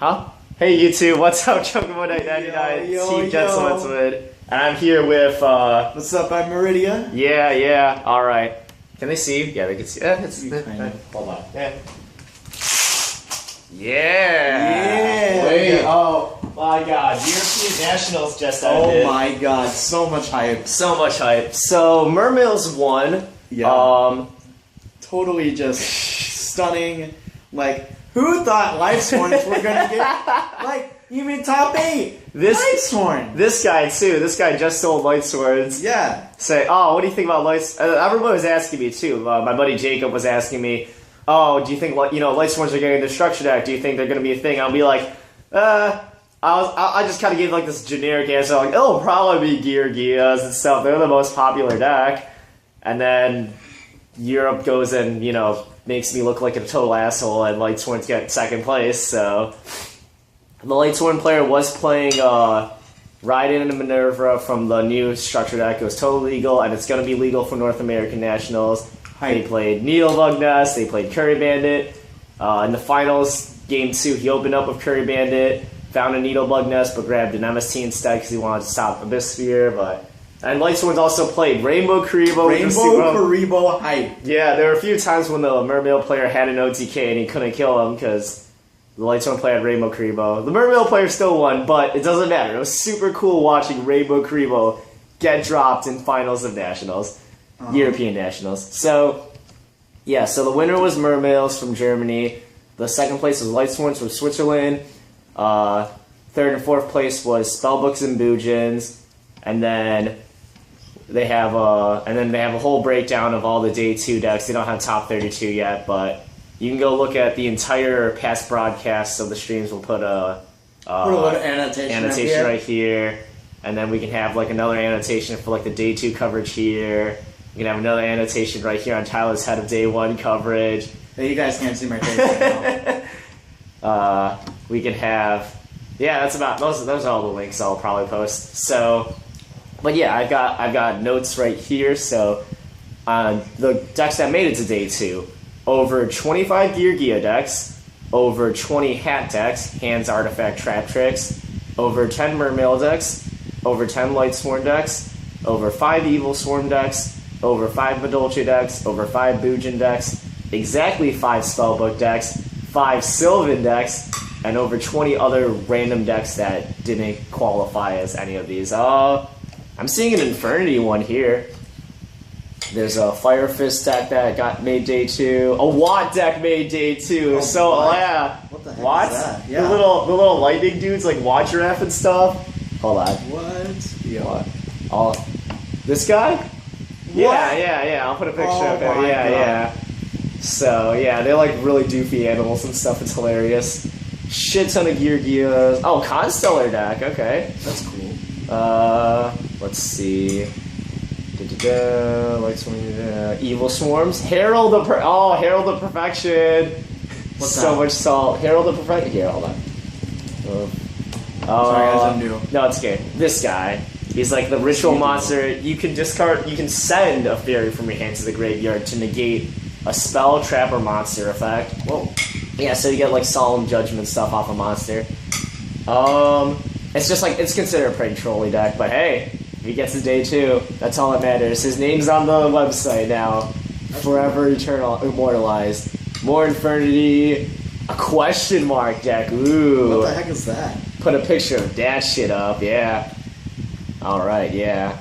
Huh? Hey YouTube, what's up? Chocobo 99, Team Gentleman's. And I'm here with, What's up, I'm Meridia. Yeah, alright. Can they see? Yeah, they can see. Hold on. Yeah! Wait, oh my god, European Nationals just ended. Oh my god, so much hype. So much hype. So, Mermails won. Yeah. Totally just stunning. Like, who thought Lightsworns were gonna get, like, even top 8? Lightsworn! This guy, too. This guy just sold Lightsworns. Yeah. Say, oh, what do you think about Lights? Everyone was asking me, too. My buddy Jacob was asking me, oh, do you think, Lightsworns are getting the structure deck? Do you think they're going to be a thing? I'll be like, I just kind of gave, like, this generic answer, like, it'll probably be Yugiohs and stuff. They're the most popular deck. And then Europe goes and, makes me look like a total asshole, and Lightsworns get second place, so... The Lightsworn player was playing Raiden and Minerva from the new structure deck. It was totally legal, and it's going to be legal for North American Nationals. They played Needlebug Nest, they played Curry Bandit. In the finals, Game 2, he opened up with Curry Bandit, found a Needlebug Nest, but grabbed an MST instead because he wanted to stop Abysphere, And Lightsworns also played Rainbow Karibo. Rainbow Karibo hype. Yeah, there were a few times when the Mermail player had an OTK and he couldn't kill him because the Lightsworn player had Rainbow Karibo. The Mermail player still won, but it doesn't matter. It was super cool watching Rainbow Karibo get dropped in finals of Nationals. European Nationals. So, yeah, so the winner was Mermails from Germany. The second place was Lightsworns from Switzerland. Third and fourth place was Spellbooks and Boojins. And then they have a whole breakdown of all the day 2 decks. They don't have top 32 yet, but you can go look at the entire past broadcasts of the streams. We'll put a annotation right here, and then we can have like another annotation for like the day 2 coverage here. We can have another annotation right here on Tyler's head of day 1 coverage. Hey, you guys can't see my face right now. We can have, that's about those are all the links I'll probably post. So. But yeah, I've got notes right here. So, the decks that made it to day 2, over 25 Yugioh decks, over 20 Hat decks, Hands, Artifact, Trap Tricks, over 10 Mermail decks, over 10 Lightsworn decks, over 5 Evil Swarm decks, over 5 Madolche decks, over 5 Boojin decks, exactly 5 Spellbook decks, 5 Sylvan decks, and over 20 other random decks that didn't qualify as any of these. I'm seeing an Infernity one here. There's a Fire Fist deck that got made day 2. A Watt deck made day 2. What the heck What? is that? Yeah. The little lightning dudes like Watt Giraffe and stuff. Hold on. What? Yeah. This guy? What? Yeah. I'll put a picture up there. Yeah. So yeah, they're like really doofy animals and stuff. It's hilarious. Shit ton of Yugiohs. Oh, Constellar deck. Okay, that's cool. Let's see. Evil Swarms. Herald of Perfection. What's so that? much salt. Herald of Perfection. Here, hold on. Sorry guys, I'm new. No, it's okay. This guy. He's like the ritual monster. You can send a fairy from your hand to the graveyard to negate a spell, trap, or monster effect. Whoa. Yeah, so you get like Solemn Judgment stuff off a monster. It's just like, it's considered a pretty trolly deck, but hey, if he gets his day 2, that's all that matters. His name's on the website now. Forever immortalized. More Infernity, a question mark deck, ooh. What the heck is that? Put a picture of that shit up, yeah. Alright, yeah.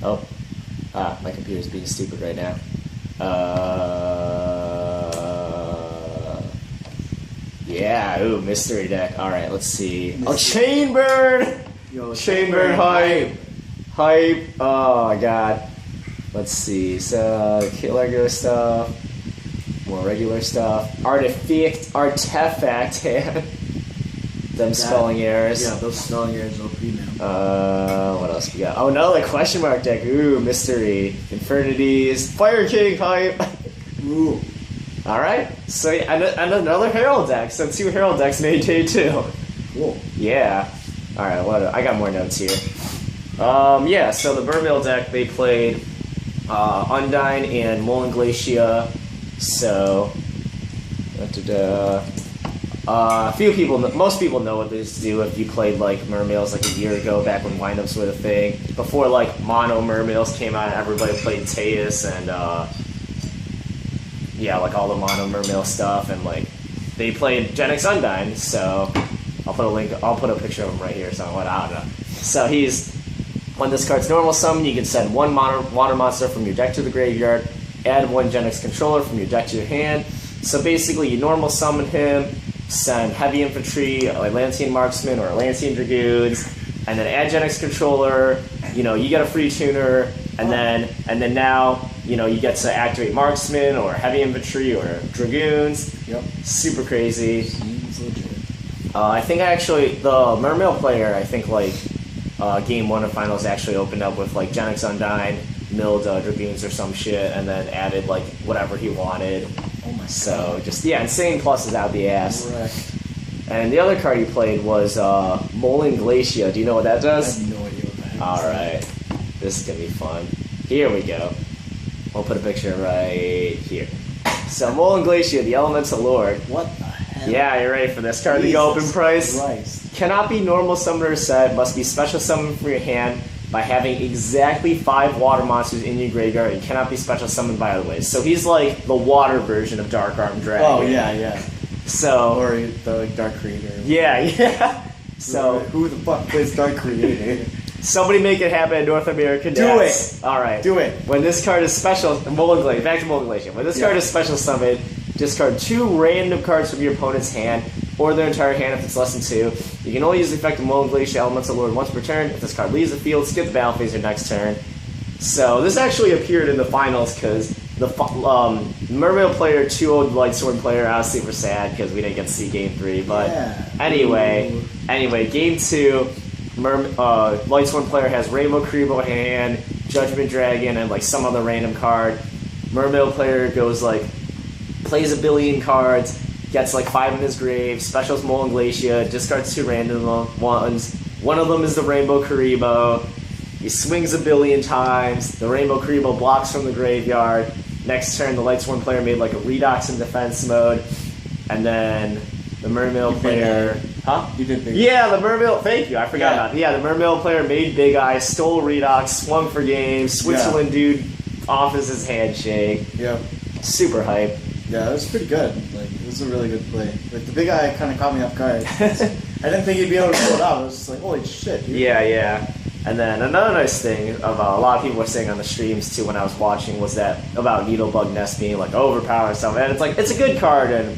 Oh. My computer's being stupid right now. Yeah, ooh, mystery deck. Alright, let's see. Chainburn! Chainburn hype. Oh my god. Let's see. So, regular stuff. More regular stuff. Artifact. Them spelling errors. Yeah, those spelling errors will be now. What else we got? Oh, another question mark deck. Ooh, mystery. Infinities. Fire King hype. Ooh. Alright, so and another Herald deck. So 2 Herald decks made day 2. Cool. Yeah. Alright, I got more notes here. Yeah, so the Mermail deck, they played Undyne and Mullen Glacia. So Most people know what these do if you played like Mermails like a year ago, back when windups were the thing. Before like mono Mermails came out, everybody played Teus and yeah, like all the mono Mermail stuff, and like they played Gen X Undyne. So I'll put a picture of him right here. So I don't know. So when this card's normal summon, you can send one water monster from your deck to the graveyard, add one Gen X controller from your deck to your hand. So basically, you normal summon him, send heavy infantry, Atlantean marksman, or Atlantean dragoons, and then add Gen X controller. You get a free tuner, and then now you get to activate marksman or heavy infantry or dragoons. Yep. Super crazy. Seems legit. I think actually the Mermail player, I think like game 1 of finals actually opened up with like Gen X Undyne, milled dragoons or some shit, and then added like whatever he wanted. Oh my god. So just insane pluses out the ass. Correct. And the other card he played was Molin Glacia. Do you know what that I does? have no idea what the heck. Alright. This is gonna be fun. Here we go. We'll put a picture right here. So Molin Glacia, the Elemental Lord. What the hell? Yeah, you're ready for this card to go open price. Christ. Cannot be normal summoner set, must be special summoned from your hand by having exactly 5 water monsters in your graveyard, and cannot be special summoned by other ways. So he's like the water version of Dark Arm Dragon. Oh yeah. So Or the like, Dark Creator. yeah. So who the fuck plays Dark Creator? somebody make it happen in North America. Do it. All right. Do it. When this card is special, back to Molin Glacia. When this card is special summoned, discard 2 random cards from your opponent's hand or their entire hand if it's less than 2. You can only use the effect of Molin Glacia Elemental Lord once per turn. If this card leaves the field, skip the battle phase your next turn. So this actually appeared in the finals because the Mermail player 2-0 Lightsworn player. I was super sad because we didn't get to see Game 3. But anyway, Game 2, Lightsworn player has Rainbow Kuriboh in hand, Judgment Dragon, and like some other random card. Mermail player goes like plays a billion cards, gets like 5 in his grave, specials Molin Glacia, discards 2 random ones. One of them is the Rainbow Kuriboh. He swings a billion times. The Rainbow Kuriboh blocks from the graveyard. Next turn, the Lightsworn player made like a Redox in defense mode. And then the Mermail player... Huh? You did big. Yeah, the Mermail... Thank you, I forgot about it. Yeah, the Mermail player made Big Eye, stole Redox, swung for game, Switzerland dude offers his handshake. Yep. Super hype. Yeah, it was pretty good. Like, it was a really good play. Like, the Big Eye kind of caught me off guard. I didn't think he'd be able to pull it out. I was just like, holy shit, dude. Yeah. And then another nice thing of a lot of people were saying on the streams too when I was watching was that about Needlebug Nest being like overpowered and stuff. And it's like, it's a good card, and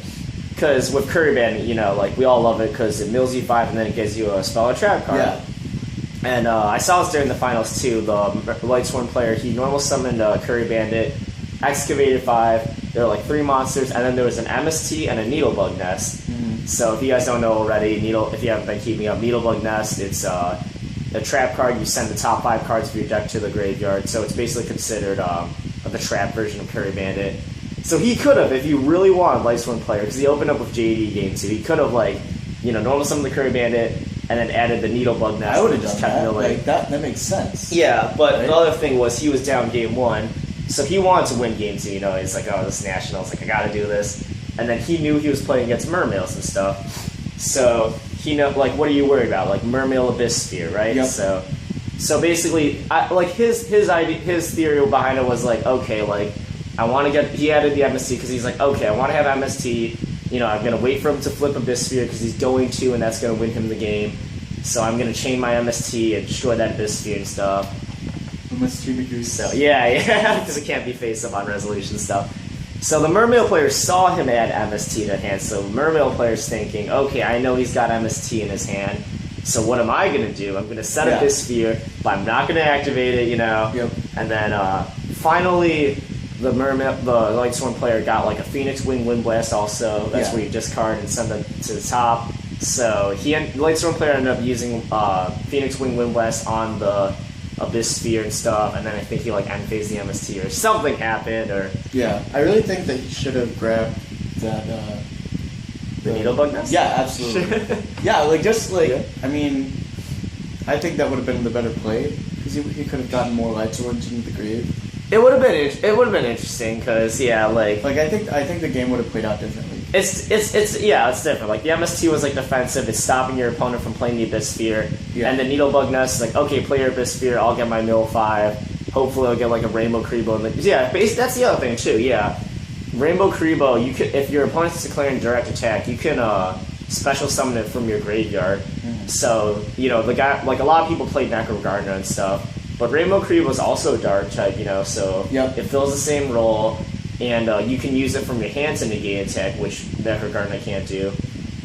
because with Curry Bandit, like we all love it because it mills you 5 and then it gives you a spell and trap card. Yeah. And I saw this during the finals too. The Lightsworn player, he normal summoned Curry Bandit, excavated 5. There were like 3 monsters, and then there was an MST and a Needlebug Nest. Mm-hmm. So if you guys don't know already, if you haven't been keeping up, Needlebug Nest, it's a trap card. You send the top 5 cards of your deck to the graveyard. So it's basically considered the trap version of Curry Bandit. So he could have, if you really wanted Lightsworn player, because he opened up with JD game 2, he could have normal summoned the Curry Bandit and then added the Needlebug Nest. I would have just done kept that. milling. Like, that makes sense. Yeah, but right? The other thing was he was down game 1, so he wanted to win game 2. He's like, oh, this is Nationals, like I gotta do this. And then he knew he was playing against Mermails and stuff. So he what are you worried about? Like Mermail Abyss Sphere, right? Yep. So basically, his idea, his theory behind it was like, okay, like I want to get. He added the MST because he's like, okay, I want to have MST. I'm gonna wait for him to flip Abyss Sphere because he's going to, and that's gonna win him the game. So I'm gonna chain my MST and destroy that Abyss Sphere and stuff. So yeah, because it can't be face up on resolution stuff. So the Mermail player saw him add MST to hand, so the Mermail player's thinking, okay, I know he's got MST in his hand, so what am I going to do? I'm going to set up this sphere, but I'm not going to activate it, Yep. And then finally, the Lightsworn player got like a Phoenix Wing Wind Blast also. That's where you discard and send them to the top. So the Lightsworn player ended up using Phoenix Wing Wind Blast on the Abyss Sphere and stuff, and then I think he end-phased the MST or something happened, or... Yeah, I really think that he should have grabbed that, The Needlebug Nest? Yeah, absolutely. Yeah, I mean, I think that would have been the better play, because he could have gotten more Lightsworns into the grave. It would have been interesting, because, I think the game would have played out differently, It's different. Like the MST was like defensive, it's stopping your opponent from playing the Abyss Sphere. Yeah. And the Needlebug Nest is like, okay, play your Abyss Sphere, I'll get my mill 5. Hopefully I'll get like a Rainbow Karibo. That's the other thing too, yeah. Rainbow Karibo, you could, if your opponent's declaring direct attack, you can special summon it from your graveyard. So, the guy, like a lot of people play Necro Gardener and stuff. But Rainbow Karibo is also dark type, so it fills the same role. And you can use it from your hand to negate attack, which Necro Gardener can't do.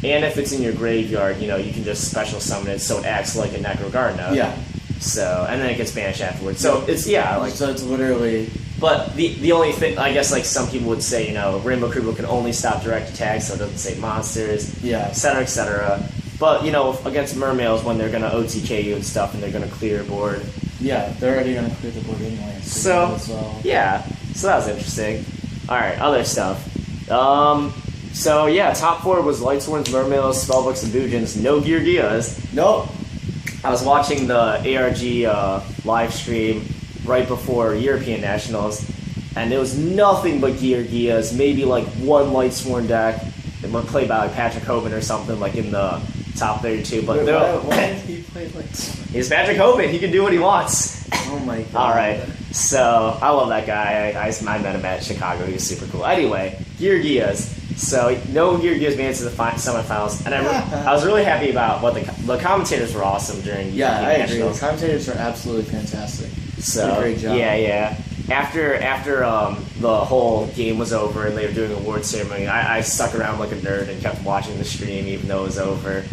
And if it's in your graveyard, you can just special summon it so it acts like a Necro Gardener. Yeah. So, and then it gets banished afterwards. So it's, so it's literally... But the only thing, I guess, like some people would say, Rainbow Karibo can only stop direct attacks, so it doesn't say monsters, et cetera, et cetera. But, against Mermails, when they're going to OTK you and stuff, and they're going to clear your board. Yeah, they're already going to clear the board anyway. So that was interesting. Alright, other stuff. Top 4 was Lightsworns, Mermails, Spellbooks, and Boojins. No Yugiohs. Nope. I was watching the ARG live stream right before European Nationals, and there was nothing but Yugiohs, maybe like one Lightsworn deck that would play by like Patrick Hoban or something, like in the top 32. But why did he play Lightsworn? He's Patrick Hoban, he can do what he wants. Oh my god. Alright, so I love that guy. I met him at Chicago, he was super cool. Anyway, Yugiohs. So, no Yugiohs made it to the semifinals, and I was really happy about what the commentators were awesome during I agree. Nationals. The commentators are absolutely fantastic. So, did a great job. Yeah. After the whole game was over and they were doing an award ceremony, I stuck around like a nerd and kept watching the stream even though it was over.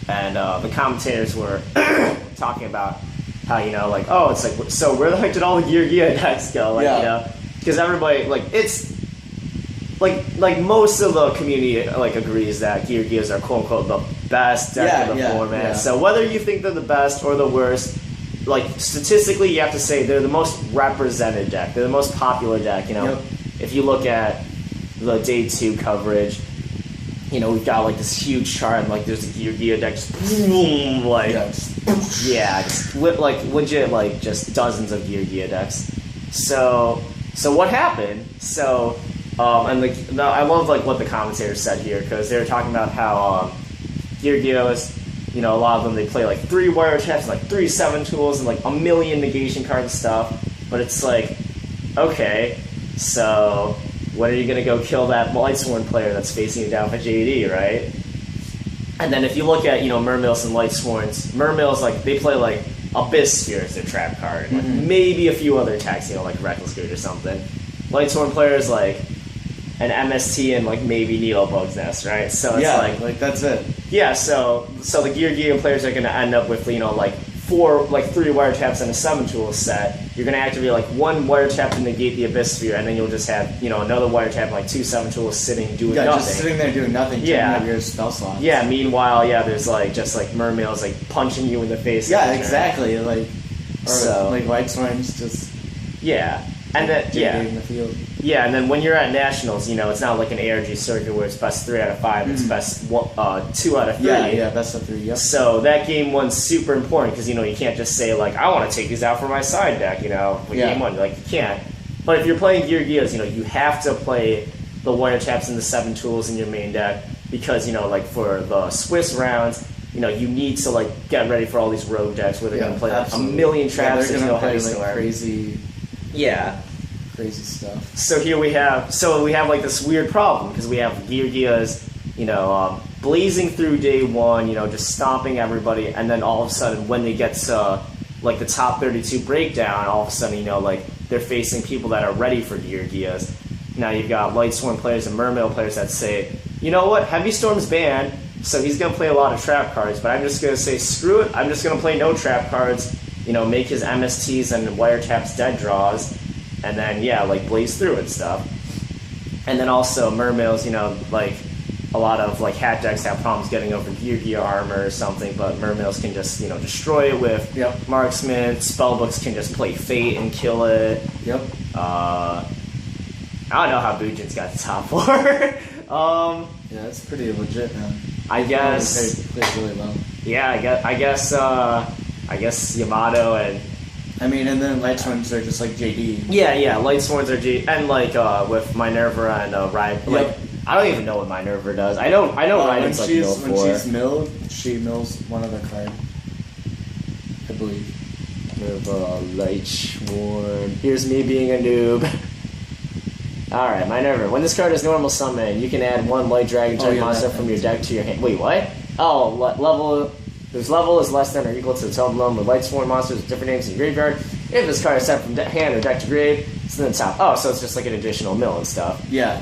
And the commentators were talking about how, it's like, so where the heck did all the Yugioh decks go? Because everybody, it's... Like most of the community agrees that Yugiohs are quote unquote the best deck of the format. Yeah. So whether you think they're the best or the worst, statistically you have to say they're the most represented deck. They're the most popular deck. If you look at the day 2 coverage, we've got this huge chart and there's a Yugioh deck just boom, legit just dozens of Yugioh decks. So what happened? I love what the commentators said here because they were talking about how Yugiohs, a lot of them they play 3 wiretaps and 3 7 tools and a million negation cards and stuff. But it's okay, so when are you gonna go kill that Lightsworn player that's facing you down for JD, right? And then if you look at Mermails and Lightsworns, Mermails they play Abyss Sphere as their trap card, maybe a few other attacks, like Reckless Good or something. Lightsworn players an MST and maybe Needlebug's Nest, right? So it's that's it. Yeah, so the Yugioh players are going to end up with 3 wiretaps and a 7 tool set. You're going to activate 1 wiretap to negate the Abyss Sphere, and then you'll just have another wiretap and 2 7 tools sitting doing nothing. Just sitting there doing nothing. Yeah, your spell slots. Yeah. Meanwhile, there's just Mermails punching you in the face. Yeah, exactly. Lightsworns just. Yeah. And then in the field. Yeah, and then when you're at Nationals, it's not like an ARG circuit where it's best 3 out of 5, it's best 2 out of 3. Yeah, best of 3, yep. So that game 1's super important because, you can't just say, I want to take these out for my side deck, game 1, you can't. But if you're playing Yugiohs, you have to play the wiretaps and the 7 tools in your main deck because, for the Swiss rounds, you need to, get ready for all these rogue decks where they're going to play, a million traps. They're going to play, crazy... Yeah. Crazy stuff. So here we have this weird problem because we have Yugiohs, blazing through day 1, just stomping everybody, and then all of a sudden when they get to the top 32 breakdown, all of a sudden they're facing people that are ready for Yugiohs. Now you've got Lightsworn players and Mermail players that say, you know what, Heavy Storm's banned, so he's gonna play a lot of trap cards, but I'm just gonna say screw it, I'm just gonna play no trap cards. Make his MSTs and wiretaps dead draws, and then, blaze through and stuff. And then also, Mermails, a lot of, hat decks have problems getting over Yugioh armor or something, but Mermails can just, destroy it with Marksman. Spellbooks can just play Fate and kill it. Yep. I don't know how Boojin's got the top 4. Yeah, that's pretty legit, man. I guess... Plays really well. Yeah, I guess Yamato and... and then Lightsworns are just JD. Yeah, Lightsworns are JD. And with Minerva and Ride, I don't even know what Minerva does. I know Raiden's like mill 4. When she's milled, she mills one other card. I believe. Minerva, Lightsworn. Here's me being a noob. Alright, Minerva. When this card is normal summon, you can add 1 Light Dragon type monster from your deck to your hand. Wait, what? Oh, level. Whose level is less than or equal to the total number of Lightsworn monsters with different names in your graveyard. If this card is sent from hand or deck to grave, it's in the top. Oh, so it's just like an additional mill and stuff. Yeah.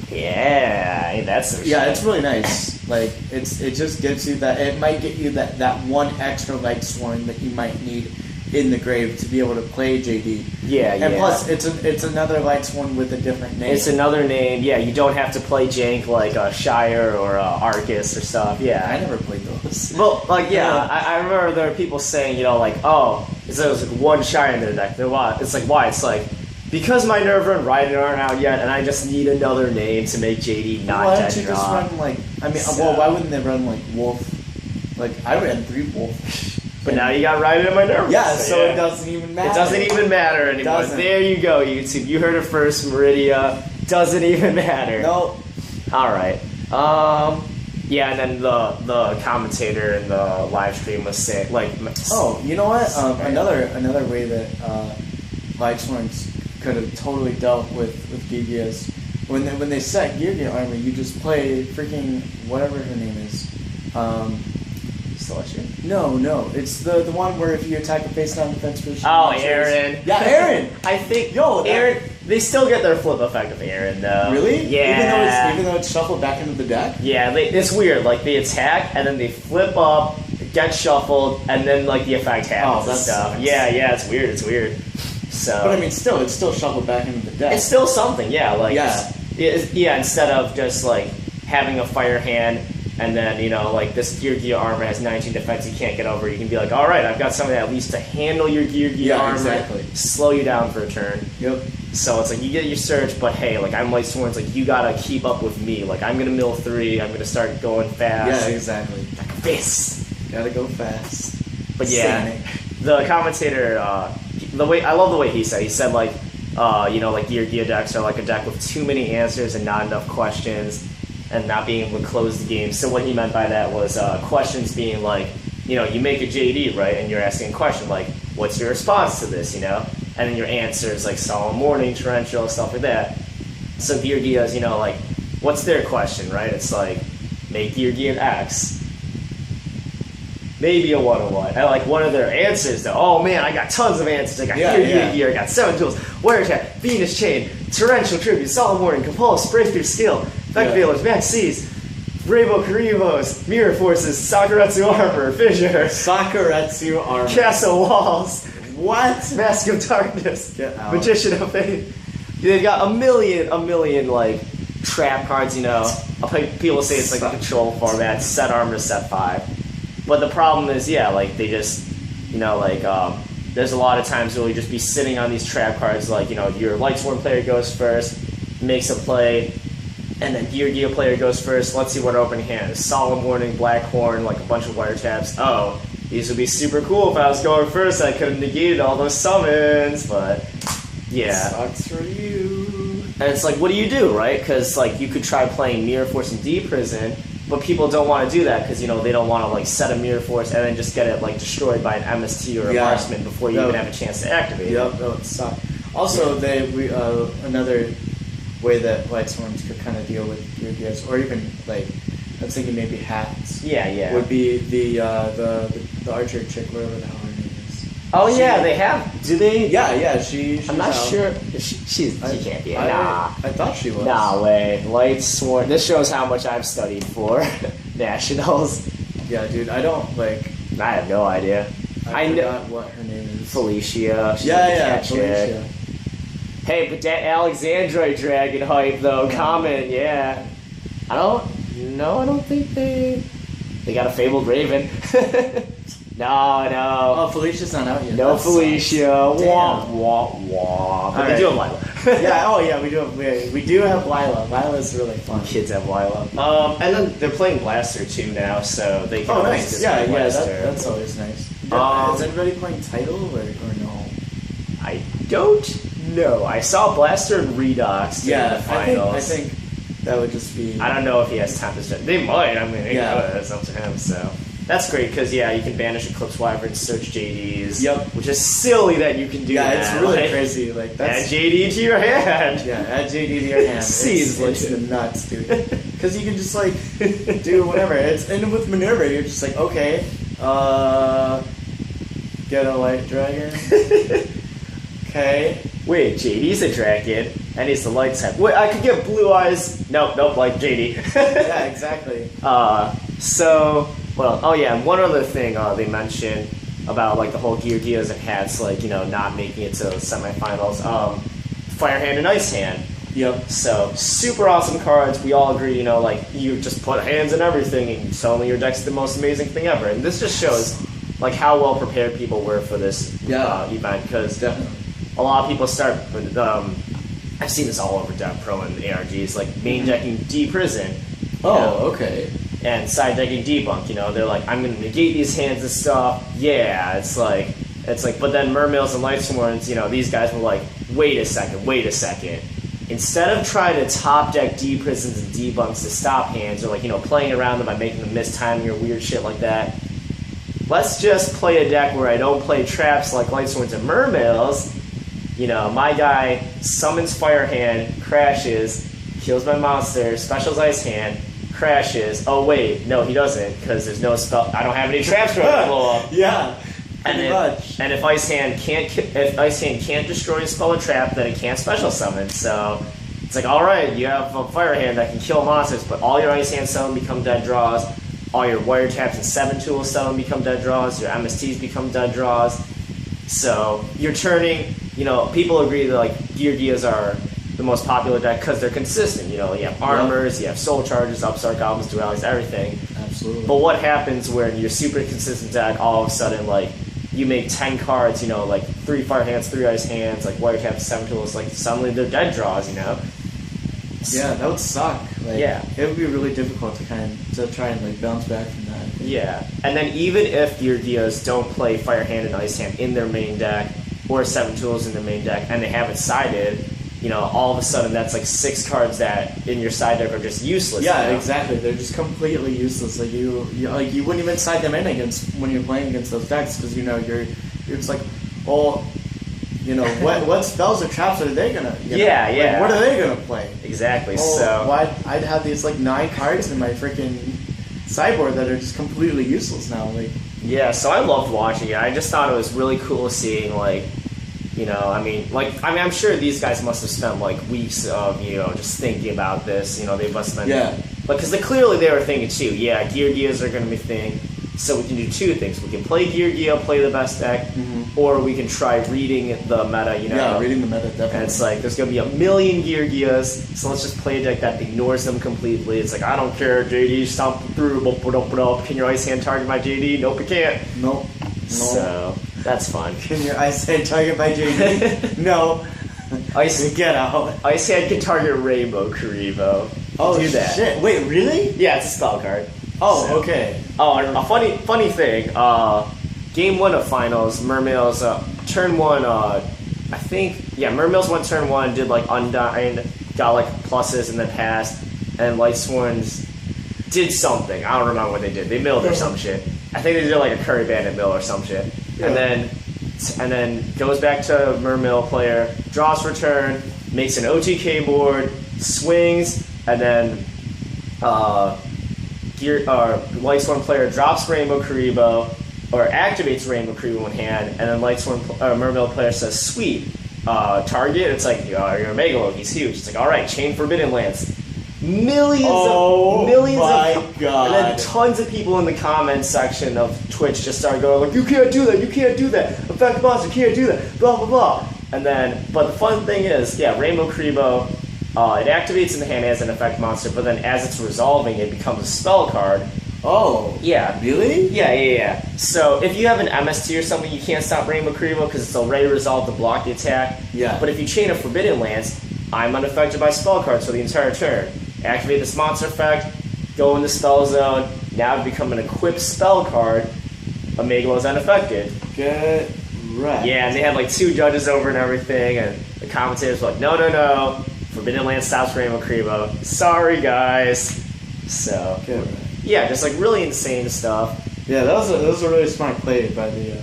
Yeah, ain't that so Yeah, shit. it's really nice. Like it just gives you that. It might get you that one extra Lightsworn that you might need in the grave to be able to play JD. Yeah, and plus it's another Lightsworn with a different name. It's another name. Yeah, you don't have to play jank like Shire or Arcus or stuff. Yeah, I never played those. Well, like I remember there were people saying, you know, like, oh, there's like 1 Shire in their deck. They're why? It's like why? It's like because Minerva and Raiden aren't out yet, and I just need another name to make JD not why dead don't you draw. just run like? I mean, well, why wouldn't they run like Wolf? Like I ran 3 Wolf. But now you got Raiden and Minerva. Yeah, so it doesn't even matter. It doesn't even matter anymore. There you go, YouTube. You heard it first, Meridia. Doesn't even matter. No. All right. Yeah, and then the commentator in the live stream was saying, like, oh, you know what? Another way that Lightsworns could have totally dealt with Yugioh's when they set Yugioh armor, you just play freaking whatever her name is. Celestia? No, it's the one where if you attack a face down defense position. Oh, Aaron. Yeah, Aaron. I think Aaron. They still get their flip effect of Aaron though. Really? Yeah. Even though it's shuffled back into the deck. Yeah, it's weird. Like they attack and then they flip up, get shuffled, and then like the effect happens and stuff. Sucks. Yeah, it's weird. So. But I mean, it's still shuffled back into the deck. It's still something. Yeah, like yeah. Instead of just like having a fire hand. And then, you know, like this Yugioh armor has 19 defense you can't get over. You can be like, alright, I've got something at least to handle your Yugioh armor. Exactly. Slow you down for a turn. Yep. So it's like, you get your search, but hey, like, I'm Lightsworn, it's like, you gotta keep up with me. Like, I'm gonna mill 3, I'm gonna start going fast. Yeah, exactly. Like a fist. Gotta go fast. But yeah, the commentator, I love the way he said, like, you know, like, Yugioh decks are like a deck with too many answers and not enough questions. And not being able to close the game. So what he meant by that was questions being like, you know, you make a JD, right? And you're asking a question like, what's your response to this, you know? And then your answer is like Solemn Warning, Torrential, stuff like that. So Yugioh's, you know, like, what's their question, right? It's like, make Yugioh X. Maybe a 101. And like one of their answers though, oh man, I got tons of answers. I got Yugioh, I got 7 tools, Wear Attack, Venus Chain, Torrential Tribute, Solemn Warning, Compulse, Breakthrough Skill, Effect Veilers, Max Seas, Rainbow Karibos, Mirror Forces, Sakuretsu Armor, Fissure, Sakuretsu Armor, Castle Walls, what? Mask of Darkness, Magician of Faith. They've got a million like trap cards, you know. People say it's like a control format, set armor to set 5. But the problem is, yeah, like they just, you know, like there's a lot of times where you just be sitting on these trap cards, like, you know, your Lightsworn player goes first, makes a play, and then Yugioh player goes first. Let's see what opening hand is. Solemn Warning, Black Horn, like a bunch of wiretaps. Oh, these would be super cool if I was going first. I could have negated all those summons, but yeah. Sucks for you. And it's like, what do you do, right? Because like you could try playing Mirror Force and D Prison, but people don't want to do that because, you know, they don't want to like set a Mirror Force and then just get it like destroyed by an MST or a Marksman before you even have a chance to activate it. Yep, that would suck. Also, another way that Lightsworns could kind of deal with Yugiohs, or even like I was thinking maybe hats. Yeah. Would be the archer chick, whatever the hell her name is. Oh yeah, they have. Do they? Yeah. She's I'm not out. sure. She can't be. Nah. I thought she was. Nah way. Lightsworn. This shows how much I've studied for Nationals. Yeah, dude. I don't like. I have no idea. I forgot what her name is. Felicia. She's Felicia. Hey, but that Alexandroid Dragon hype though, common, yeah. I don't think they got a Fabled Raven. No. Oh, Felicia's not out yet. No Felicia. Wah. But they do have Lila. Yeah, we do have Lila. Lila's really fun. Kids have Lila. And then they're playing Blaster too now, so they can nice. just Yeah, play Blaster. that's always nice. Is anybody playing Title or no? I don't know. I saw Blaster and Redox in the finals. I think That would just be. I don't know if he has Tempest. They might. I mean, Yeah. it's up to him. So that's great because you can banish Eclipse Wyvern, search JDs. Yep. Which is silly that you can do that. Yeah, it's really crazy. Like Add that's. JD to your hand. Yeah, add JD to your hand. Seems like it's nuts, dude. Because you can just like do whatever. And with Minerva, you're just like, okay, get a light dragon. Okay. Wait, JD's a dragon, and he's the light type. Wait, I could get blue eyes. Nope, like JD. Yeah, exactly. And one other thing they mentioned about like the whole Gears and hats, like not making it to the semifinals. Fire Hand and Ice Hand. Yep. So super awesome cards. We all agree, like you just put hands in everything, and suddenly your deck's the most amazing thing ever. And this just shows like how well prepared people were for this event because Definitely. a lot of people start. I've seen this all over Dev Pro and ARGs, like main decking D-Prison. Okay. And side decking debunk, they're like, I'm gonna negate these hands and stuff. Yeah, it's like, but then Mermails and Lightsworns, these guys were like, wait a second. Instead of trying to top deck D-Prisons and debunks to stop hands, or like, playing around them by making them miss timing or weird shit like that, let's just play a deck where I don't play traps like Lightsworns and Mermails. My guy summons Fire Hand, crashes, kills my monster, specials Ice Hand, crashes. Oh wait, no, he doesn't, because there's no spell. I don't have any traps for him to blow up. Yeah. And if Ice Hand can't destroy a spell or trap, then it can't special summon. So it's like, all right, you have a Fire Hand that can kill monsters, but all your Ice Hands suddenly become dead draws. All your wiretaps and 7 tools suddenly become dead draws. Your MSTs become dead draws. So you're turning. People agree that like Gears are the most popular deck because they're consistent. You have armors, you have soul charges, upstart goblins, dualities, everything. Absolutely. But what happens when your super consistent deck all of a sudden like you make 10 cards, like 3 Fire Hands, 3 Ice Hands, like wiretaps, 7 tools, like suddenly they're dead draws. Yeah, that would suck. Like, yeah, it would be really difficult to try and like bounce back from that. Yeah, and then even if your Gears don't play Fire Hand and Ice Hand in their main deck or 7 tools in their main deck, and they have it sided, all of a sudden that's like 6 cards that in your side deck are just useless. Yeah, exactly. They're just completely useless. Like you wouldn't even side them in against when you're playing against those decks because you're just like, well, what spells or traps are they gonna? Like, what are they gonna play? Exactly. I'd have these like 9 cards in my freaking sideboard that are just completely useless now. Like. Yeah, so I loved watching it. I just thought it was really cool seeing like. I'm sure these guys must have spent like weeks of just thinking about this. They must have been because clearly they were thinking too. Yeah, Gears are going to be a thing, so we can do 2 things. We can play Gear, play the best deck, or we can try reading the meta. Yeah, reading the meta definitely. And it's like there's going to be a million Gears, so let's just play a deck that ignores them completely. It's like I don't care, JD, stomp through. Can your Ice Hand target my JD? Nope, it can't. Nope. So. That's fun. Can your Ice Hand target by JD? No. Get out. Ice Hand can target Rainbow Karibo. Oh, do that. Shit. Wait, really? Yeah, it's a spell card. Oh, okay. Oh, a funny thing. Game 1 of finals, Mermails, turn 1, Mermails went turn 1, did like Undying, got like pluses in the past, and Lightsworns did something. I don't remember what they did. They milled or some shit. I think they did like a Curry Bandit mill or some shit. Yeah. And then goes back to Mermail player, draws for turn, makes an OTK board, swings, and then Lightsworn player drops Rainbow Karibo, or activates Rainbow Karibo in hand, and then Mermail player says, sweet, target, it's like, you're a Megalo, he's huge. It's like, alright, Chain Forbidden Lance. Millions of God. And then tons of people in the comments section of Twitch just started going like, you can't do that, effect monster, you can't do that, blah blah blah. And then, but the fun thing is, Rainbow Karibo, it activates in the hand as an effect monster, but then as it's resolving, it becomes a spell card. Oh. Yeah. Really? Yeah. So if you have an MST or something, you can't stop Rainbow Karibo because it's already resolved to block the attack. Yeah. But if you chain a Forbidden Lance, I'm unaffected by spell cards for the entire turn. Activate this monster effect, go in the spell zone, now become an equipped spell card, a Megalo's unaffected. Get right. Yeah, and they had like 2 judges over and everything, and the commentators were like, no, Forbidden Land stops Rainbow Kribo. Sorry, guys. So, Good. yeah, just like really insane stuff. Yeah, that was a really smart play by the.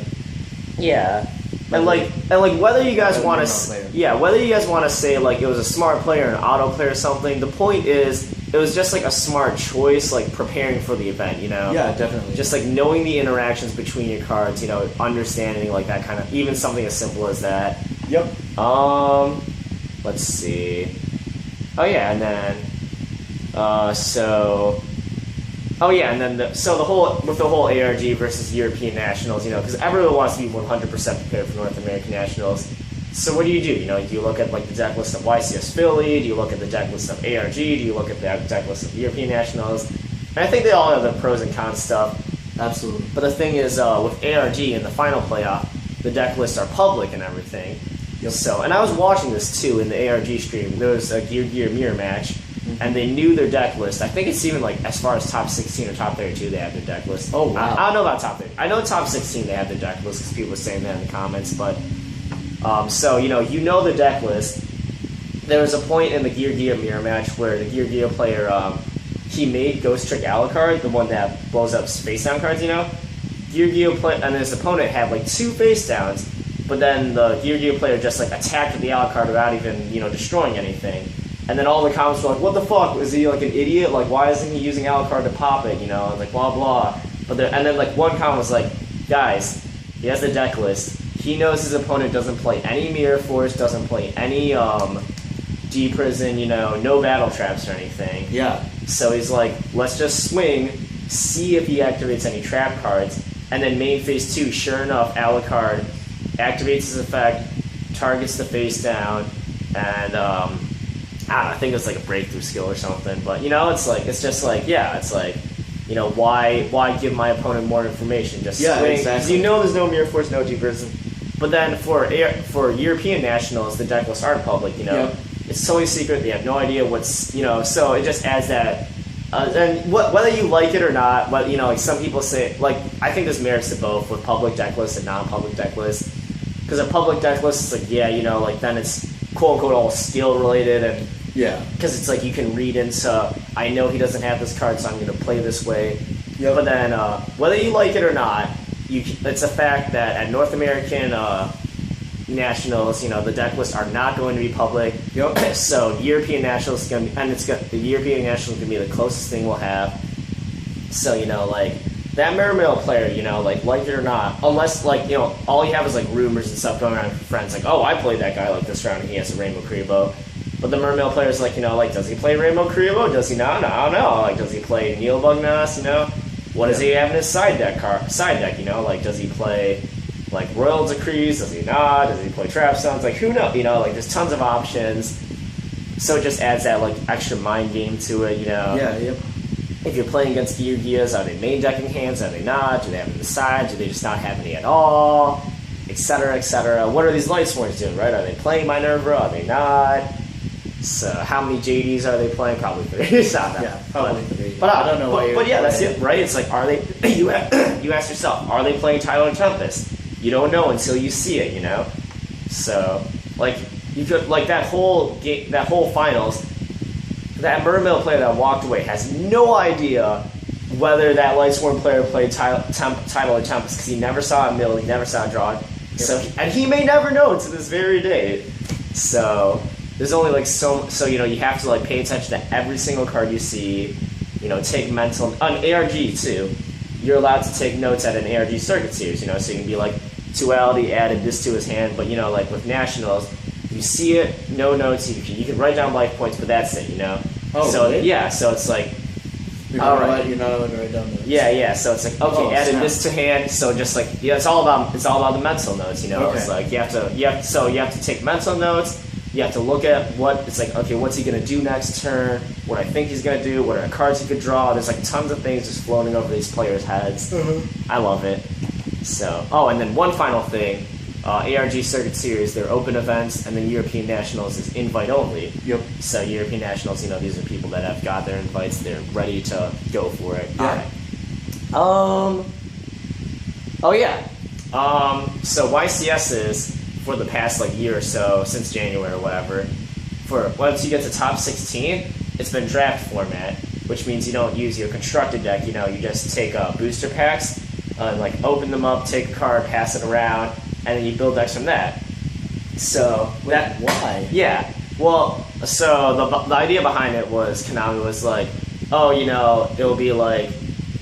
Yeah. And like whether you guys want player. to, whether you guys want to say like it was a smart play or an auto play or something, the point is it was just like a smart choice, like preparing for the event, you know. Yeah, definitely. Just like knowing the interactions between your cards, you know, understanding like that kind of, even something as simple as that. Yep. Let's see. Oh yeah, and then, so the whole ARG versus European Nationals, you know, because everyone wants to be 100% prepared for North American Nationals. So what do? You know, do you look at like the deck list of YCS Philly? Do you look at the deck list of ARG? Do you look at the deck list of European Nationals? And I think they all have the pros and cons stuff. Absolutely. But the thing is, with ARG in the final playoff, the deck lists are public and everything. Yep. So, and I was watching this too in the ARG stream. There was a Gear mirror match, and they knew their deck list. I think it's even like as far as top 16 or top 32, they have their deck list. Oh wow! I don't know about top 30. I know top 16 they have their deck list because people were saying that in the comments. But so you know the deck list. There was a point in the Gear mirror match where the Gear player he made Ghost Trick Alucard, the one that blows up face down cards. You know, Gear and his opponent had like 2 face downs. But then the Yugioh player just like attacked the Alucard without even, you know, destroying anything. And then all the comments were like, what the fuck? Is he like an idiot? Like, why isn't he using Alucard to pop it? You know, and like blah blah. And then like one comment was like, guys, he has the deck list. He knows his opponent doesn't play any Mirror Force, doesn't play any D-Prison, you know, no battle traps or anything. Yeah. So he's like, let's just swing, see if he activates any trap cards. And then main phase 2, sure enough, Alucard activates his effect, targets the face down, and I don't know, I think it's like a breakthrough skill or something. But you know, it's just like you know, why give my opponent more information? Just swing, exactly. because you know there's no Mirror Force, no D-Prison. But then for European Nationals, the deck lists aren't public. You know, Yep. It's totally secret. They have no idea what's, you know, so it just adds that. And whether you like it or not, but you know, like some people say, like I think there's merits to both with public deck lists and non-public deck lists. Because a public deck list is like, yeah, you know, like then it's quote unquote all skill related, and Yeah. because it's like you can read into, I know he doesn't have this card, so I'm going to play this way. Yep. But then whether you like it or not, it's a fact that at North American Nationals, you know, the deck lists are not going to be public. Yep. So European Nationals is going to be, the European Nationals is going to be the closest thing we'll have. So, you know, like that Mirror Mail player, you know, like it or not, unless like, you know, all you have is like rumors and stuff going around with friends, like, oh, I played that guy like this round and he has a Rainbow Kribo. But the Mirror Mail player is like, you know, like, does he play Rainbow Kribo? Does he not? No, I don't know. Like, does he play Neil Bugnas? You know, what does he have in his side deck? You know, like, does he play like Royal Decrees? Does he not? Does he play Trap Stones? Like, who knows? You know, like, there's tons of options. So it just adds that like extra mind game to it. You know. Yeah. Yep. If you're playing against Yugiohs, are they main decking hands? Are they not? Do they have them in the side? Do they just not have any at all? Etc. Etc. What are these Light Sworns doing? Right? Are they playing Minerva? Are they not? So how many JDs are they playing? Probably 3. Yeah, probably 3. But I don't know why. But yeah, that's it, right? It's like, are they? You ask yourself, are they playing Tyler Tempest? You don't know until you see it, you know. So like you could like that whole game, that whole finals. That Mermail player that walked away has no idea whether that Lightsworn player played Tyler Tempest because he never saw a mill, he never saw a draw. So and he may never know to this very day. So there's only like so you know, you have to like pay attention to every single card you see. You know, take mental on ARG too. You're allowed to take notes at an ARG circuit series. You know, so you can be like, Duality added this to his hand, but you know, like with Nationals, you see it, no notes. You can write down life points, but that's it. You know. Oh, so really? yeah, so it's like. You're all not right. you're not allowed to write down notes. Yeah. So it's like, okay, added snap. this to hand. So just like, yeah, it's all about the mental notes. You know, Okay. it's like you have to take mental notes. You have to look at what it's like. Okay, what's he gonna do next turn? What I think he's gonna do? What are the cards he could draw? There's like tons of things just floating over these players' heads. I love it. So, and then one final thing. ARG Circuit Series, they're open events, and then European Nationals is invite only. Yep. So European Nationals, you know, these are people that have got their invites, they're ready to go for it. Yeah. So YCSs for the past like year or so, since January or whatever, for once you get to top 16, it's been draft format, which means you don't use your constructed deck. You just take booster packs, and like open them up, take a card, pass it around, and then you build decks from that. So why? Yeah. Well, so the idea behind it was Konami was like, oh, it'll be like,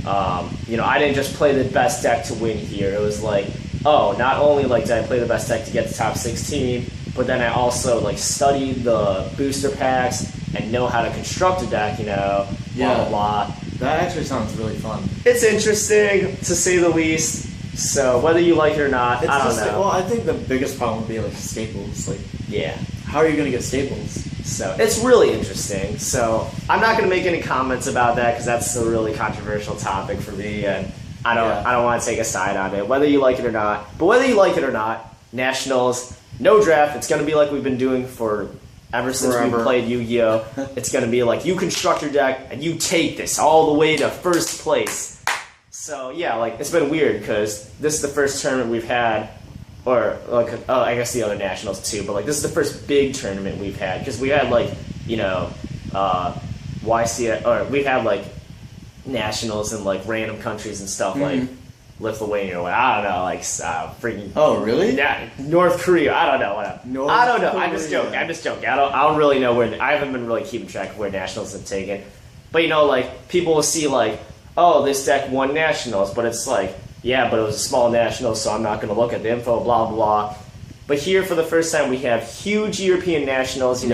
I didn't just play the best deck to win here. It was like, oh, not only like did I play the best deck to get to top 16, but then I also like studied the booster packs and know how to construct a deck, blah, blah, blah. That actually sounds really fun. It's interesting, to say the least. So whether you like it or not, I don't know. Well, I think the biggest problem would be like staples. Like, yeah. How are you going to get staples? So it's really interesting. So I'm not going to make any comments about that because that's a really controversial topic for me, and I don't want to take a side on it, whether you like it or not. But whether you like it or not, Nationals, no draft. It's going to be like we've been doing ever since we played Yu-Gi-Oh. It's going to be like you construct your deck and you take this all the way to first place. So yeah, like it's been weird because this is the first tournament we've had, or like I guess the other Nationals too, but like this is the first big tournament we've had because we had like YC or we've had like Nationals in like random countries and stuff like Lithuania or I don't know, like freaking. Oh really? Yeah, North Korea. I don't know. Whatever. I don't know. I'm just joking. I don't really know where. I haven't been really keeping track of where Nationals have taken, but like people will see like, oh, this deck won Nationals, but it's like, yeah, but it was a small National, so I'm not going to look at the info, blah, blah, blah. But here, for the first time, we have huge European Nationals,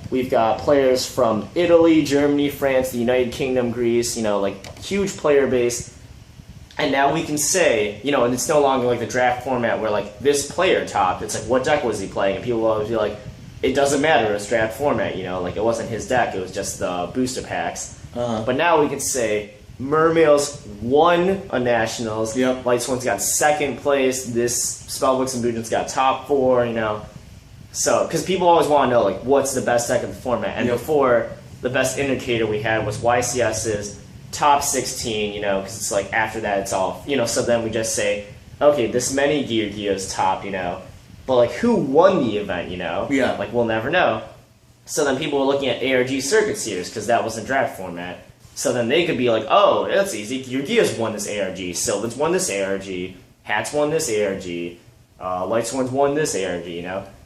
We've got players from Italy, Germany, France, the United Kingdom, Greece, like huge player base. And now we can say, and it's no longer like the draft format where like this player topped. It's like, what deck was he playing? And people will always be like, it doesn't matter, it's draft format, like it wasn't his deck, it was just the booster packs. But now we can say, Mermails won a Nationals. Yep. Light Swans got second place. This Spellbooks and Bujins got top 4, So, because people always want to know, like, what's the best deck in the format. And before, the best indicator we had was YCS's top 16, because it's like, after that, it's all, so then we just say, okay, this many Yu-Gi-Oh's top, But, like, who won the event, Yeah. Like, we'll never know. So then people were looking at ARG Circuit Series, because that was in draft format. So then they could be like, oh, that's easy. Yugioh's won this ARG. Sylvan's won this ARG. Hat's won this ARG. Light Swans won this ARG,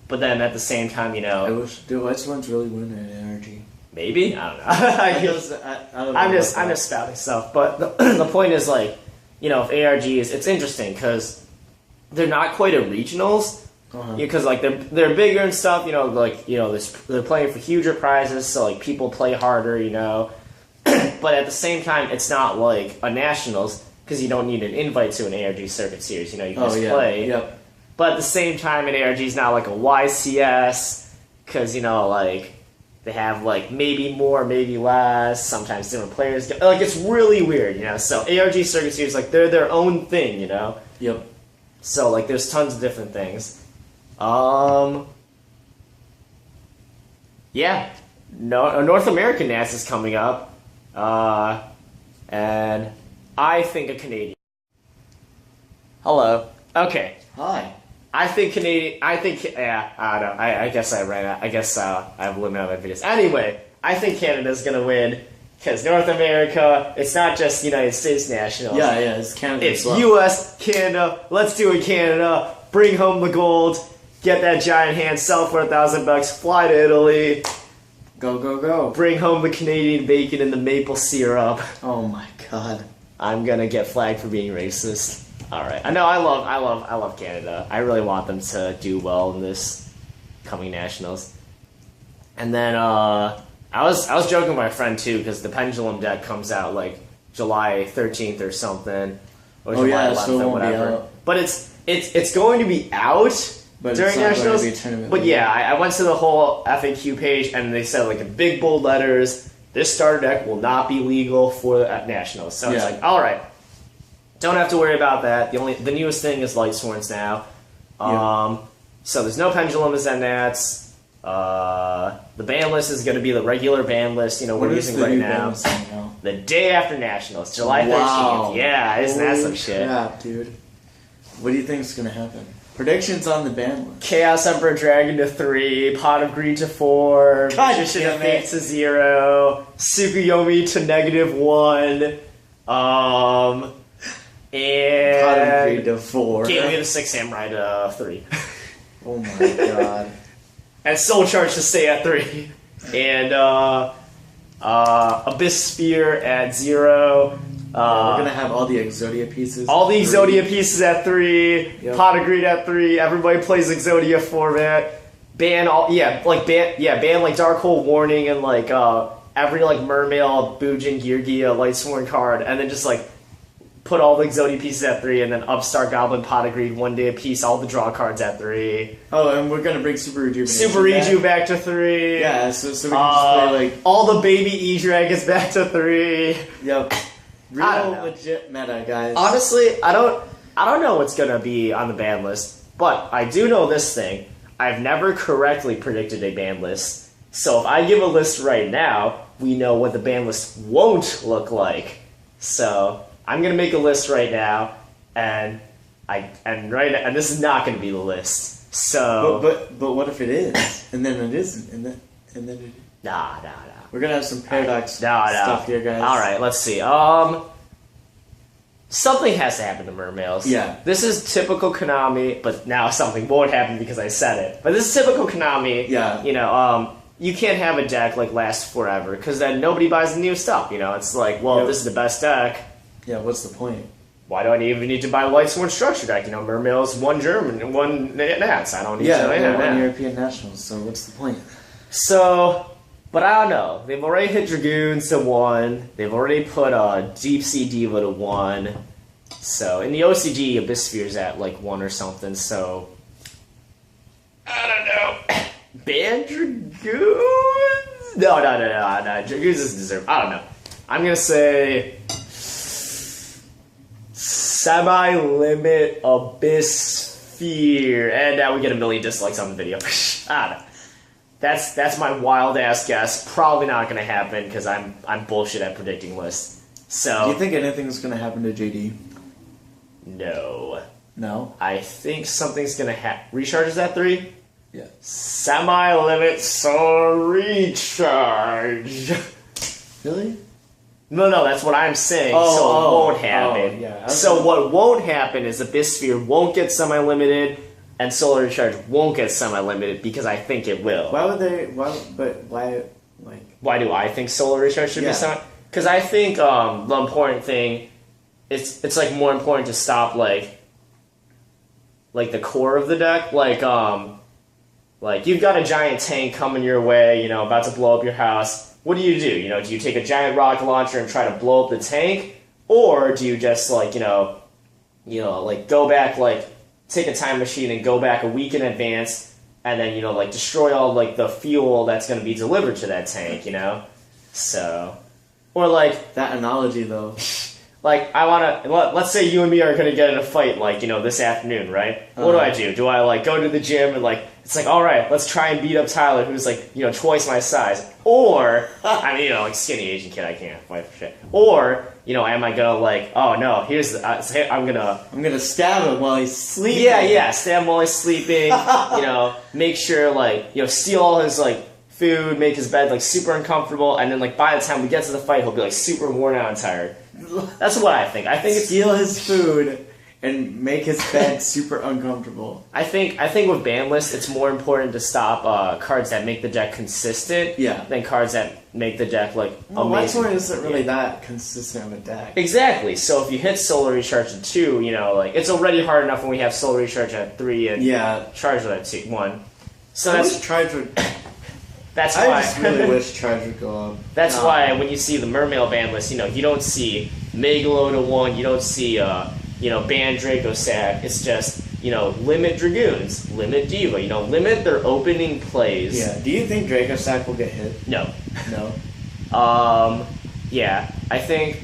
But then at the same time, I wish, do Light Swans really win an ARG? Maybe? I don't know. I'm just spouting stuff. But the point is, like, if ARGs, it's interesting because they're not quite a regionals. Because like they're bigger and stuff, they're playing for huger prizes, so like people play harder, But at the same time, it's not like a Nationals, because you don't need an invite to an ARG Circuit Series. You can just play. Yep. But at the same time, an ARG is not like a YCS, because, like, they have, like, maybe more, maybe less. Sometimes different players get... Like, it's really weird, So ARG Circuit Series, like, they're their own thing, Yep. So, like, there's tons of different things. Yeah. No, North American Nats is coming up. And I think a Canadian. Hello. Okay. Hi. I think, yeah, I don't know. I guess I ran out. I guess I have a limit on my videos. Anyway, I think Canada's going to win, because North America, it's not just United States Nationals. Yeah, it's Canada. It's US, Canada, let's do it, Canada, bring home the gold, get that giant hand, sell for $1,000, fly to Italy. Go, go, go. Bring home the Canadian bacon and the maple syrup. Oh my god. I'm gonna get flagged for being racist. Alright. I know I love Canada. I really want them to do well in this coming Nationals. And then I was joking with my friend too, because the Pendulum deck comes out like July 13th or something. Or July 11th or whatever. But it's going to be out. But during it's not Nationals, going to be a tournament. but yeah, I went to the whole FAQ page and they said like in big bold letters, this starter deck will not be legal for Nationals. So it's like, all right, don't have to worry about that. The newest thing is Light Sworns now. So there's no Pendulum as Nats. The ban list is going to be the regular ban list. We're using right now. The day after Nationals, July 13th. Yeah, isn't that some shit? Crap, dude. What do you think is going to happen? Predictions on the ban list. Chaos Emperor Dragon to 3, Pot of Greed to 4, God Magician damn of Fate it. to 0, Tsukuyomi to -1, and Pot of Greed to 4. Gateway to 6 Samurai to 3. Oh my god. And Soul Charge to stay at 3. And Abyss Sphere at 0. We're gonna have all the Exodia pieces. All the at Exodia 3. pieces at 3. Yep. Pot of Greed at 3. Everybody plays Exodia format. Ban like Dark Hole Warning and like every like Mermail, Bujin, Yugioh, Lightsworn card, and then just like put all the Exodia pieces at 3, and then Upstart Goblin, Pot of Greed, 1 day a piece, all the draw cards at 3. Oh, and we're gonna bring Super Rejuvenation Super Reju back to 3. Yeah, so we can just play like... all the baby E-Dragons back to 3. Yep. I don't Real know. legit meta, guys. Honestly, I don't know what's gonna be on the ban list, but I do know this thing. I've never correctly predicted a ban list. So if I give a list right now, we know what the ban list won't look like. So I'm gonna make a list right now, and this is not gonna be the list. So But what if it is? And then it isn't. And then it is. nah. We're gonna have some paradox No. stuff here, guys. All right, let's see. Something has to happen to Mermails. Yeah. This is typical Konami, but now something won't happen because I said it. But this is typical Konami. Yeah. You know, you can't have a deck like last forever because then nobody buys the new stuff. You know, it's like, well, Yep. if this is the best deck, Yeah, what's the point? why do I even need to buy a Lightsworn structure deck? You know, Mermails, 1 German and 1 Nats. I don't need Yeah, to. they won European Nationals, so what's the point? So, but I don't know. They've already hit Dragoons to 1. They've already put Deep Sea Diva to 1. So, in the OCG, Abyss Sphere's at like 1 or something, so... I don't know. Ban Dragoons? No. Dragoons doesn't deserve... I don't know. I'm gonna say... Semi-limit Abyss Sphere. And now we get 1 million dislikes on the video. I don't know. That's my wild ass guess. Probably not going to happen because I'm bullshit at predicting lists. So Do you think anything's gonna happen to JD? no, No? I think something's going to happen. Recharges at 3. Yeah. Semi-limit soul recharge. Really? No, that's what I'm saying. Oh, so it oh, won't happen. oh, yeah. So what won't happen is Abyss Sphere won't get semi-limited, and Solar Recharge won't get semi-limited because I think it will. Why would they... Why... Like... Why do I think Solar Recharge should be Yeah. semi? Because I think the important thing, it's like more important to stop like the core of the deck, like you've got a giant tank coming your way, you know, about to blow up your house. What do? You know, do you take a giant rocket launcher and try to blow up the tank, or do you just like like go back, like take a time machine and go back a week in advance, and then like destroy all like the fuel that's going to be delivered to that tank, you know? So, or like That analogy, though. like I want to let's say you and me are going to get in a fight like this afternoon, right? What do? Do I like go to the gym and like it's like, all right, let's try and beat up Tyler, who's like twice my size, or I mean like skinny Asian kid, I can't fight for shit, or am I gonna like, oh no, here's the I'm gonna stab him while he's sleeping. yeah stab him while he's sleeping, make sure like steal all his like food, make his bed like super uncomfortable, and then like by the time we get to the fight, he'll be like super worn out and tired. That's what I think. I think it's Steal his food and make his bed super uncomfortable. I think with ban lists, it's more important to stop cards that make the deck consistent than cards that make the deck like amazing. Lightsworn isn't really that consistent of a deck. Exactly. So if you hit Solar Recharge at 2, like it's already hard enough when we have Solar Recharge at 3 and Charge at 2, 1. So that's I why. just really wish Charge would go up. That's why when you see the Mermail ban list, you don't see Megalo to 1, you don't see ban Draco Sack. It's just limit Dragoons, limit Diva, limit their opening plays. Yeah. Do you think Draco Sack will get hit? No. No. Yeah. I think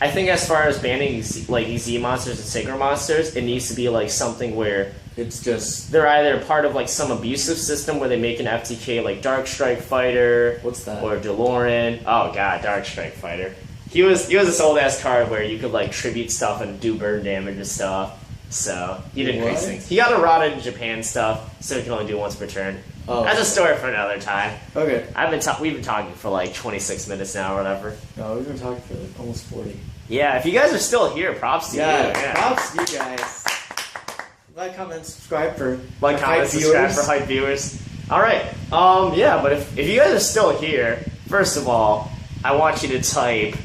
as far as banning like EZ monsters and Synchro monsters, it needs to be like something where it's just they're either part of like some abusive system where they make an FTK like Dark Strike Fighter. What's that? Or DeLorean. Oh god, Dark Strike Fighter. He was this old ass card where you could like tribute stuff and do burn damage and stuff. So he didn't What? increase things. He got eroded in Japan stuff, so he can only do it once per turn. Oh, That's a story for another time. Okay. We've been talking for like 26 minutes now or whatever. No, we've been talking for like almost 40. Yeah, if you guys are still here, props to you. Yeah, props to you guys. Like, comment, subscribe for like, comment, subscribe for hype viewers. All right. Yeah, but if you guys are still here, first of all, I want you to type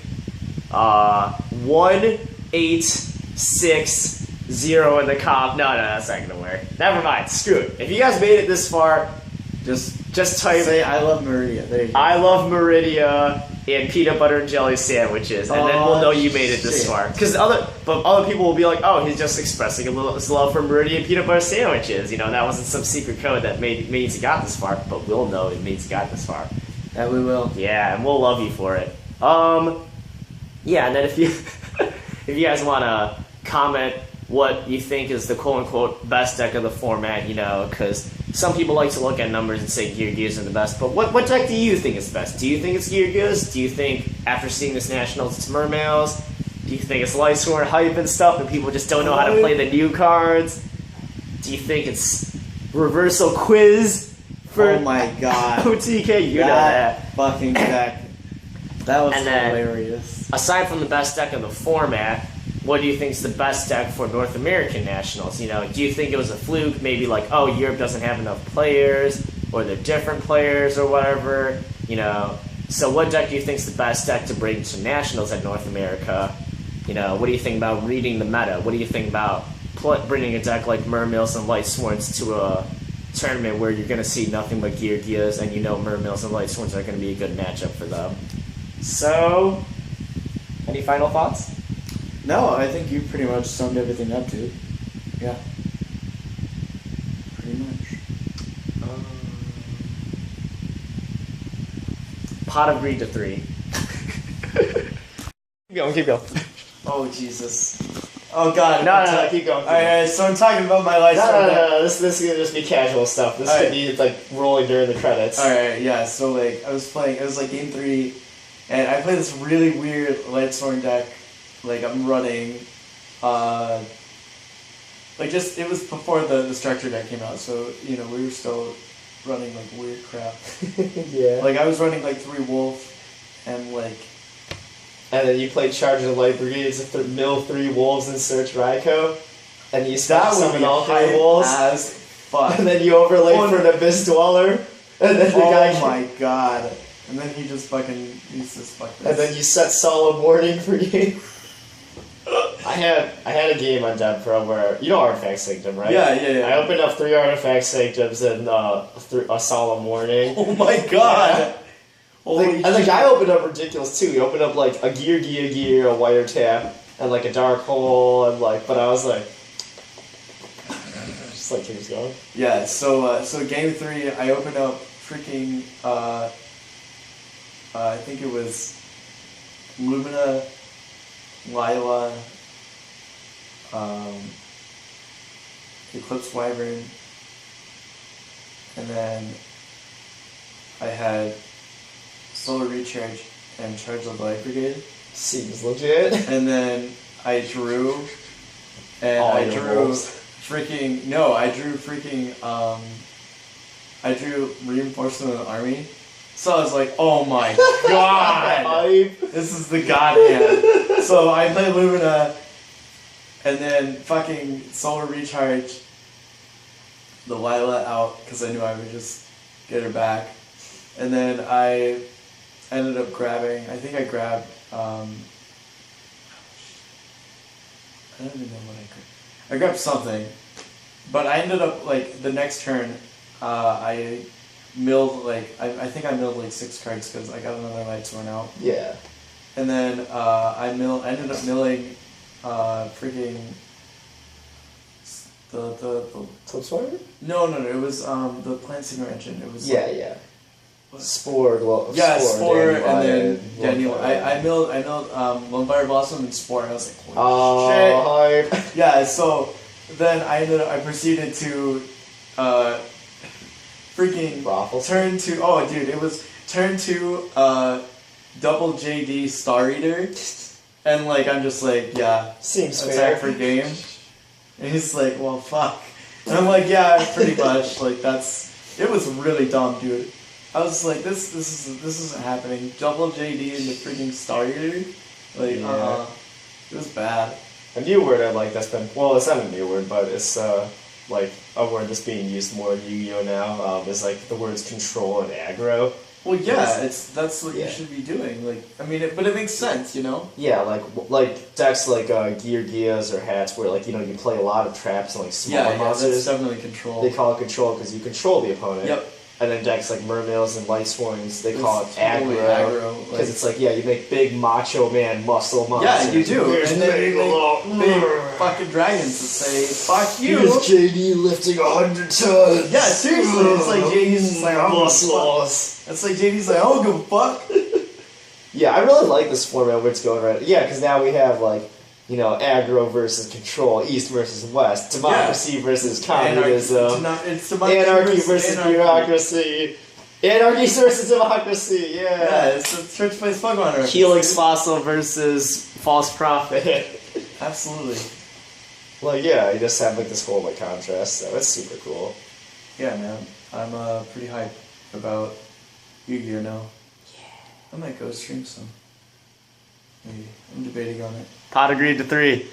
1860 in the No, that's not gonna work. Never mind. Screw it. If you guys made it this far, just type. Say I love Meridia. There you go. I love Meridia and peanut butter and jelly sandwiches, and then we'll know you made it this far. Because other people will be like, "Oh, he's just expressing a little love for Meridia and peanut butter sandwiches." You know, that wasn't some secret code that means he got this far, but we'll know it means he got this far. That we will. Yeah, and we'll love you for it. Yeah, and then if you if you guys want to comment what you think is the quote-unquote best deck of the format, you know, because some people like to look at numbers and say Yugiohs are the best, but what deck do you think is best? Do you think it's Yugiohs? Do you think, after seeing this Nationals, it's Mermails? Do you think it's Lightsworn hype and stuff, and people just don't know how to play the new cards? Do you think it's Reversal Quiz for Oh my god. OTK? You know that. Fucking deck. That was And then- hilarious. Aside from the best deck of the format, what do you think is the best deck for North American Nationals? You know, do you think it was a fluke? Maybe like, oh, Europe doesn't have enough players, or they're different players, or whatever. You know, so what deck do you think is the best deck to bring to Nationals at North America? You know, what do you think about reading the meta? What do you think about bringing a deck like Mermails and Lightsworns to a tournament where you're going to see nothing but Yugiohs, and you know Mermails and Lightsworns are going to be a good matchup for them? So, any final thoughts? No, I think you pretty much summed everything up, dude. Yeah. Pretty much. Pot of greed to 3. Keep going. Oh, Jesus. Oh, God. No, keep going. Alright, so I'm talking about my life. No. This is gonna just be casual stuff. This could be like rolling during the credits. Alright, yeah, so like, I was playing, it was like game 3, and I played this really weird Lightsworn deck. Like, I'm running, like, just, it was before the structure deck came out, so, you know, we were still running, like, weird crap. Yeah. Like, I was running, like, 3 Wolf, and, like... And then you played Charge of the Light Brigades, mill 3 Wolves and search Raikou, and you summon all 3 Wolves, as fuck. and then you overlay for an Abyss Dweller, and then the guy... Oh my god. And then he just fucking used this fucking... And then you set Solemn Warning for game. I had a game on Dev Pro where, you know Artifact Sanctum, right? Yeah. I opened up 3 Artifact Sanctums and a Solemn Warning. Oh my god! Yeah. Holy And the guy opened up ridiculous too. He opened up like a gear, a wiretap, and like a dark hole, and like. But I was like, just like keeps going. Yeah. So game 3, I opened up freaking. I think it was Lumina, Lila, Eclipse Wyvern, and then I had Solar Recharge and Charge of the Light Brigade. Seems legit. And then I drew, and All I your drew wolves. freaking, I drew Reinforcement of the Army. So I was like, oh my god! Hype. This is the god hand. So I played Lumina, and then fucking Solar Recharge the Lila out, because I knew I would just get her back. And then I ended up grabbing, I think I grabbed, I don't even know what I grabbed. I grabbed something, but I ended up, like, the next turn, I milled, like, I think I milled, like, 6 cards, because I got another Lightsworn out. Yeah. And then, I ended up milling, freaking, the Flipswiper? No, it was, the Plant Singer engine. It was, Yeah. Spore, Spore, and then Dandelion. I milled Lone Blossom and Spore. I was like, holy Oh, shit. hype. Yeah, so then I proceeded to freaking Raffles. turn to double JD Star Eater, and like I'm just like, yeah, Seems attack fair. for game. And he's like, well, fuck. And I'm like, yeah, pretty much. Like, it was really dumb, dude. I was like, this isn't happening. Double JD in the freaking Star Eater? Like, it was bad. A new word I like that's been, well, it's not a new word, but it's like a word that's being used more in Yu-Gi-Oh now is like the words control and aggro. Well, yeah, that's what you should be doing. Like, I mean, but it makes sense, you know. Yeah, like decks like Gears or Hats where like you play a lot of traps and like smaller monsters. That's definitely control. They call it control because you control the opponent. Yep. And then decks like Mermails and Light Swarms, they call it totally aggro because it's like you make big macho man muscle monsters. Yeah, you do. And then you make big fucking dragons that say "fuck you." Here's JD lifting 100 tons. Yeah, seriously, it's like JD's just like muscles. It's like JD's like, I don't give a fuck. Yeah, I really like this format where it's going right. Yeah, because now we have like aggro versus control, east versus west, democracy versus communism, anarchy versus bureaucracy, anarchy versus democracy. Yeah, it's a church plays fuck on her. Helix Fossil versus false prophet. Absolutely. Like you just have like this whole like contrast. So it's super cool. Yeah, man, I'm pretty hyped about Yu-Gi-Oh now. Yeah, I might go stream some. Maybe I'm debating on it. Pot agreed to 3.